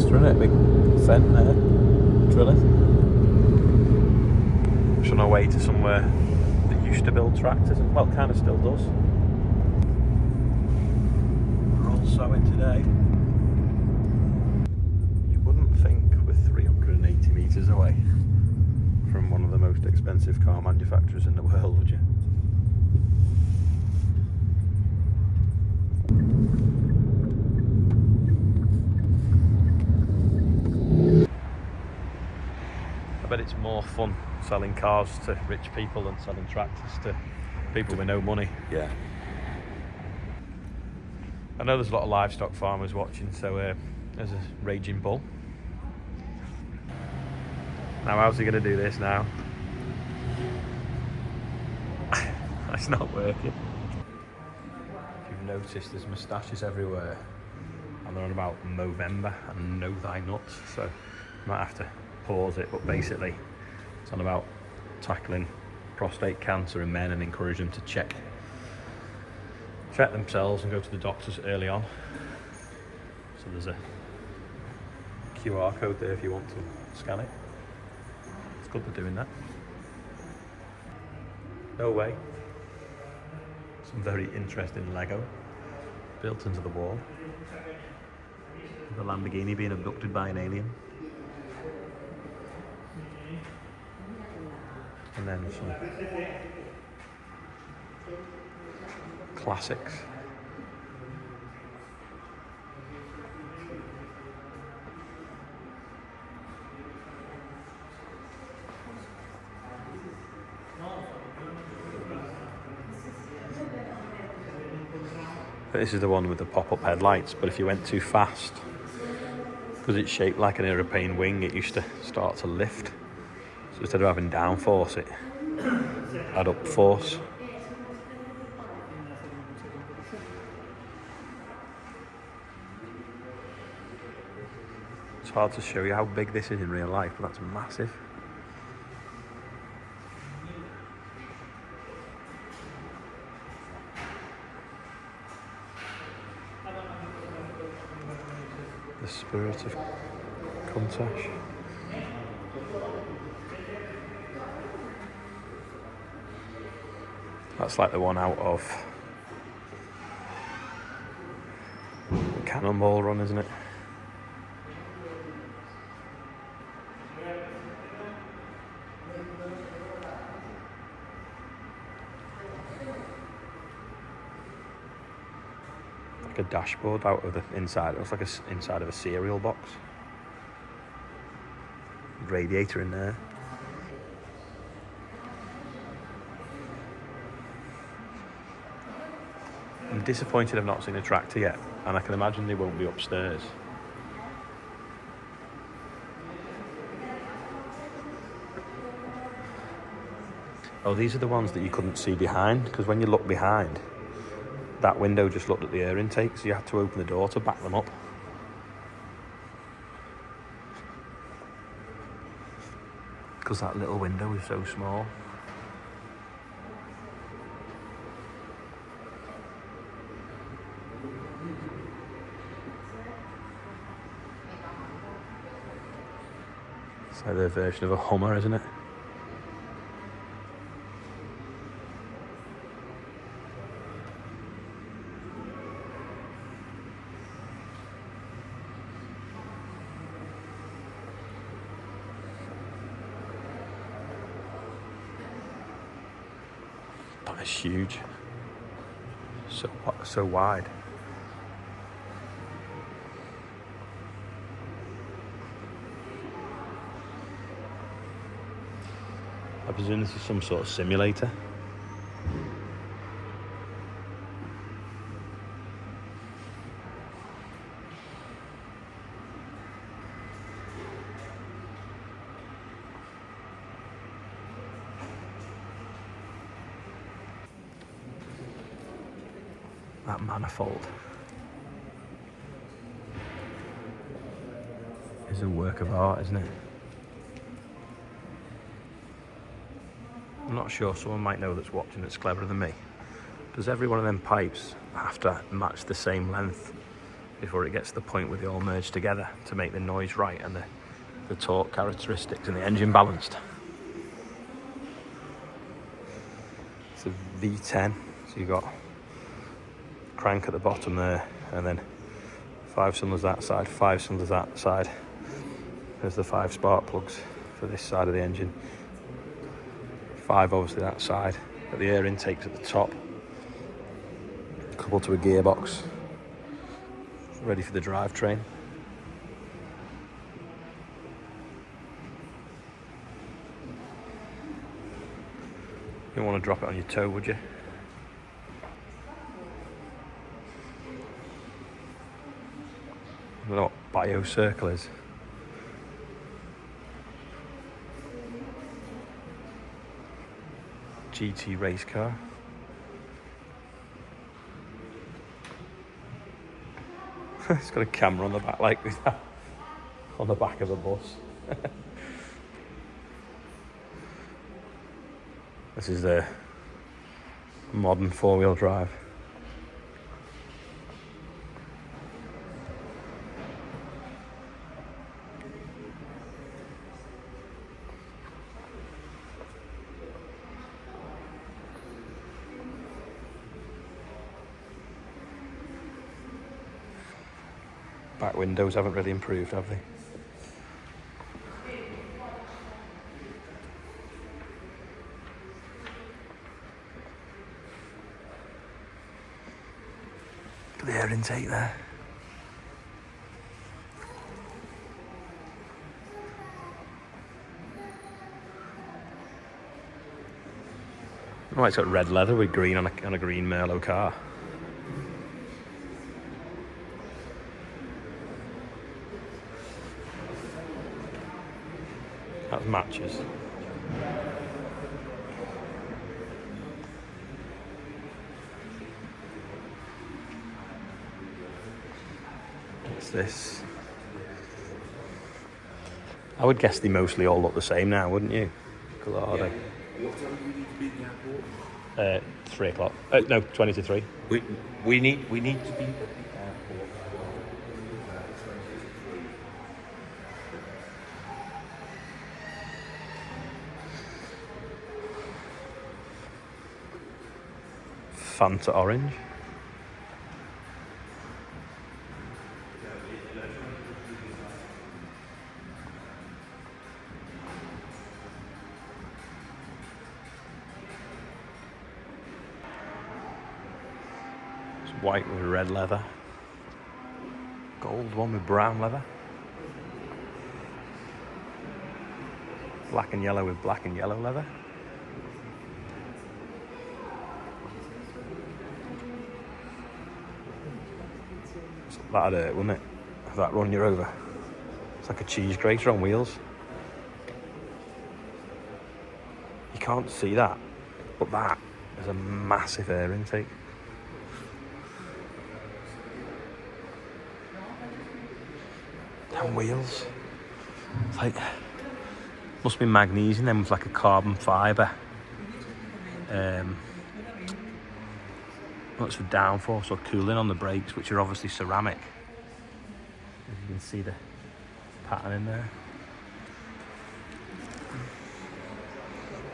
monster, isn't it? Big fent there, drilling. Just on our way to somewhere that used to build tractors, and well, kind of still does. We're all sowing today. You wouldn't think we're 380 metres away from one of the most expensive car manufacturers in the world, would you? I bet it's more fun selling cars to rich people than selling tractors to people with no money. Yeah. I know there's a lot of livestock farmers watching, so there's a raging bull. Now how's he going to do this now? It's not working. If you've noticed, there's moustaches everywhere, and they're on about Movember and know thy nuts, so you might have to pause it, but basically it's on about tackling prostate cancer in men and encourage them to check themselves and go to the doctors early on. So there's a QR code there if you want to scan it. It's good they're doing that. No way. Some very interesting Lego built into the wall. The Lamborghini being abducted by an alien. And then some classics. This is the one with the pop-up headlights, but if you went too fast, because it's shaped like an aeroplane wing, it used to start to lift. So instead of having downforce, it had up force. It's hard to show you how big this is in real life, but that's massive. The spirit of Countach. That's like the one out of Cannonball Run, isn't it? Like a dashboard out of the inside. It looks like a inside of a cereal box. Radiator in there. I'm disappointed I've not seen a tractor yet, and I can imagine they won't be upstairs. Oh, these are the ones that you couldn't see behind, because when you look behind, that window just looked at the air intake, so you had to open the door to back them up. Because that little window is so small. It's like their version of a Hummer, isn't it? That is huge. So wide. I presume this is some sort of simulator. That manifold is a work of art, isn't it? I'm not sure, someone might know that's watching that's cleverer than me. Does every one of them pipes have to match the same length before it gets to the point where they all merge together to make the noise right and the torque characteristics and the engine balanced. It's a V10, so you've got crank at the bottom there, and then 5 cylinders that side, 5 cylinders that side. There's the 5 spark plugs for this side of the engine. 5 obviously that side, but the air intake's at the top, coupled to a gearbox, ready for the drivetrain. You don't want to drop it on your toe, would you? I don't know what BioCircle is. GT race car. It's got a camera on the back like that, on the back of the bus. This is the modern 4-wheel drive. Back windows haven't really improved, have they? Look at the air intake there. Oh, it's got red leather with green on a green Merlot car. That matches. What's this? I would guess they mostly all look the same now, wouldn't you? Colour, are they? What time do we need to be in the airport? 3 o'clock. No, 20 to 3. We need to be at the airport. Fanta orange. It's white with red leather. Gold one with brown leather. Black and yellow with black and yellow leather. That'd hurt, wouldn't it? If that run you over. It's like a cheese grater on wheels. You can't see that, but that is a massive air intake. Damn wheels. It's like, must be magnesium then with like a carbon fibre. Well, it's for downforce or cooling on the brakes, which are obviously ceramic. As you can see the pattern in there.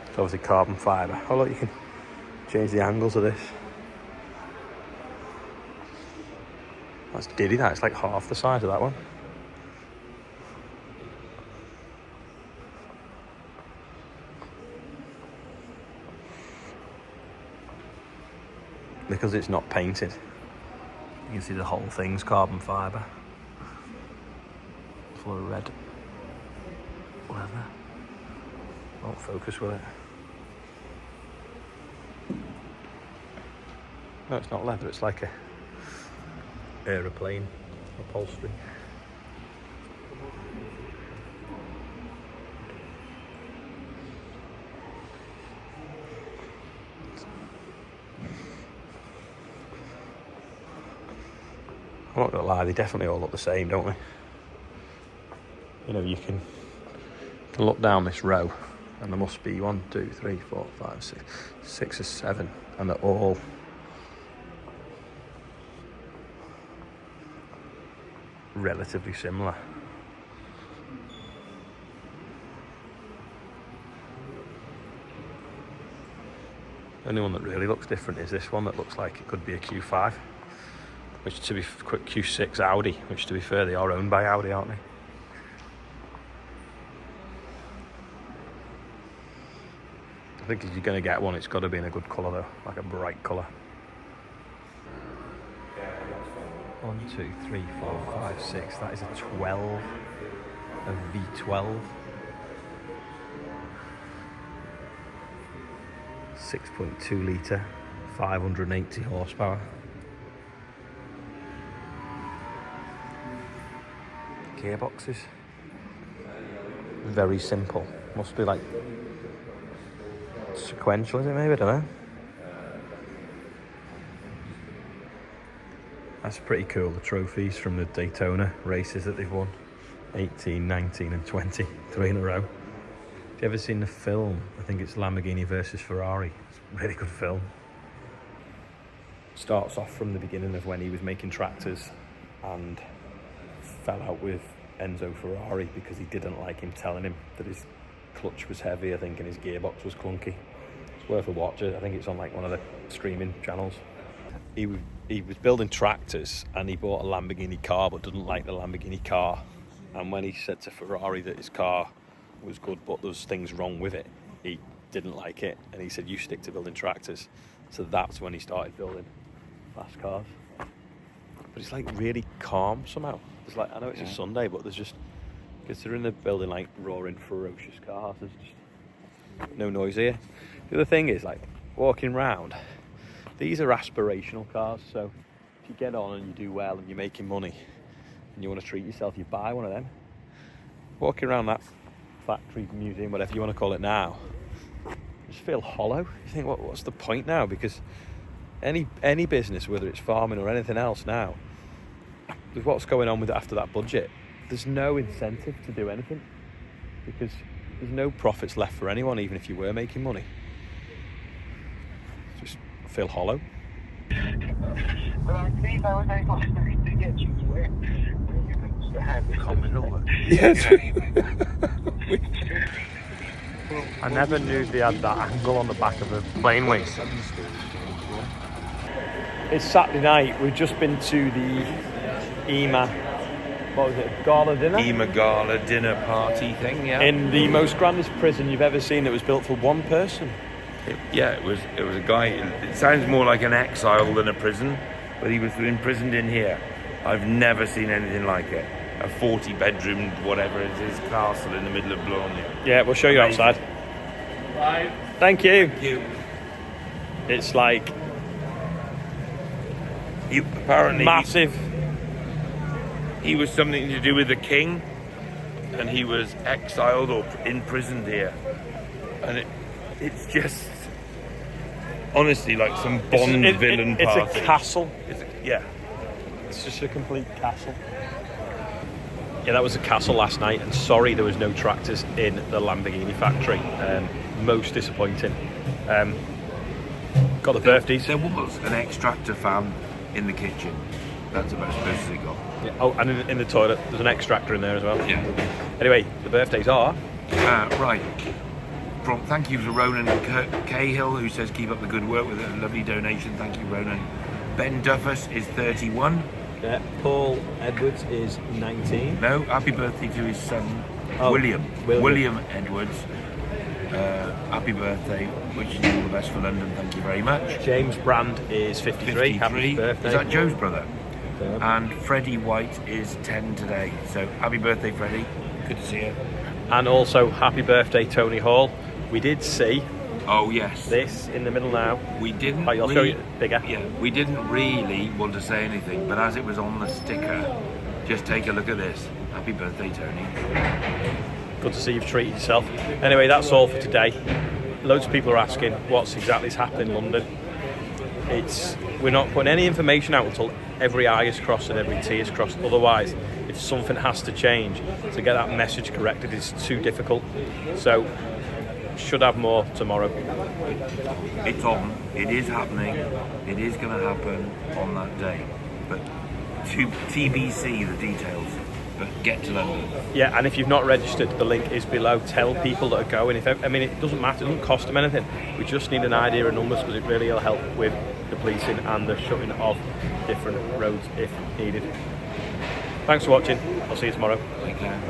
It's obviously carbon fibre. Oh look, you can change the angles of this. That's diddy, that. It's like half the size of that one. Because it's not painted, you can see the whole thing's carbon fibre. Full of red leather. Won't focus with it. No, it's not leather, it's like a aeroplane upholstery. I'm not gonna lie, they definitely all look the same, don't they? You know, you can look down this row and there must be 1, 2, 3, 4, 5, 6 or 7, and they're all relatively similar. The only one that really looks different is this one that looks like it could be a Q5, which to be Q6 Audi, which to be fair, they are owned by Audi, aren't they? I think if you're going to get one, it's got to be in a good colour though, like a bright colour. 1, 2, 3, 4, 5, 6. That is a 12, a V12. 6.2 litre, 580 horsepower. Gearboxes. Very simple. Must be like sequential, is it maybe? I don't know. That's pretty cool, the trophies from the Daytona races that they've won. 18, 19 and 20, 3 in a row. Have you ever seen the film? I think it's Lamborghini versus Ferrari. It's a really good film. Starts off from the beginning of when he was making tractors and fell out with Enzo Ferrari because he didn't like him telling him that his clutch was heavy, I think, and his gearbox was clunky. It's worth a watch. I think it's on like one of the streaming channels. He was building tractors and he bought a Lamborghini car but didn't like the Lamborghini car. And when he said to Ferrari that his car was good but there was things wrong with it, he didn't like it, and he said, you stick to building tractors. So that's when he started building fast cars. But it's like really calm somehow. It's like, I know it's a Sunday, but there's just, considering they're building like roaring ferocious cars, there's just no noise here. The other thing is, like, walking round, these are aspirational cars, so if you get on and you do well and you're making money and you want to treat yourself, you buy one of them. Walking around that factory, museum, whatever you want to call it now, you just feel hollow. You think, what's the point now? Because any business, whether it's farming or anything else now, with what's going on with it after that budget, there's no incentive to do anything because there's no profits left for anyone, even if you were making money. Just feel hollow. Well, I believe I was able to get you to where you could have this. Comment over. Yes. I never knew they had that angle on the back of the plane wing. It's Saturday night. We've just been to the EMA, what was it, gala dinner? EMA gala dinner party thing, yeah. In the most grandest prison you've ever seen that was built for one person. It was a guy. It sounds more like an exile than a prison, but he was imprisoned in here. I've never seen anything like it. A 40-bedroom, whatever it is, castle in the middle of Bologna. Yeah, we'll show you outside. Right. Thank you. Thank you. It's like Apparently massive. He was something to do with the king, and he was exiled or imprisoned here. And it's just honestly like some Bond villain it's party. a castle. Yeah. It's just a complete castle. Yeah, that was a castle last night, and sorry there was no tractors in the Lamborghini factory. Most disappointing. Got the birthdays. There was an extractor fan in the kitchen. That's about as close as it got. Yeah. Oh, and in the toilet, there's an extractor in there as well. Yeah. Anyway, the birthdays are... Right. Thank you to Ronan Cahill, who says keep up the good work with a lovely donation. Thank you, Ronan. Ben Duffus is 31. Yeah. Paul Edwards is 19. No, happy birthday to his son, Oh, William Edwards. Happy birthday. Wishing you all the best for London. Thank you very much. James Brand is 53. Happy birthday. Is that Joe's brother? Yeah. And Freddie White is 10 today. So happy birthday, Freddie. Good to see you. And also happy birthday, Tony Hall. We did see Oh yes. this in the middle now. We didn't. I'll show you bigger. Yeah, we didn't really want to say anything, but as it was on the sticker, just take a look at this. Happy birthday, Tony. Good to see you've treated yourself. Anyway, that's all for today. Loads of people are asking what's exactly happening in London. We're not putting any information out until every I is crossed and every T is crossed. Otherwise, if something has to change, to get that message corrected is too difficult. So, should have more tomorrow. It's on. It is happening. It is going to happen on that day. But to TBC the details, but get to London. Yeah, and if you've not registered, the link is below. Tell people that are going. I mean, it doesn't matter, it doesn't cost them anything. We just need an idea of numbers because it really will help with the policing and the shutting of different roads if needed. Thanks for watching. I'll see you tomorrow. Take care.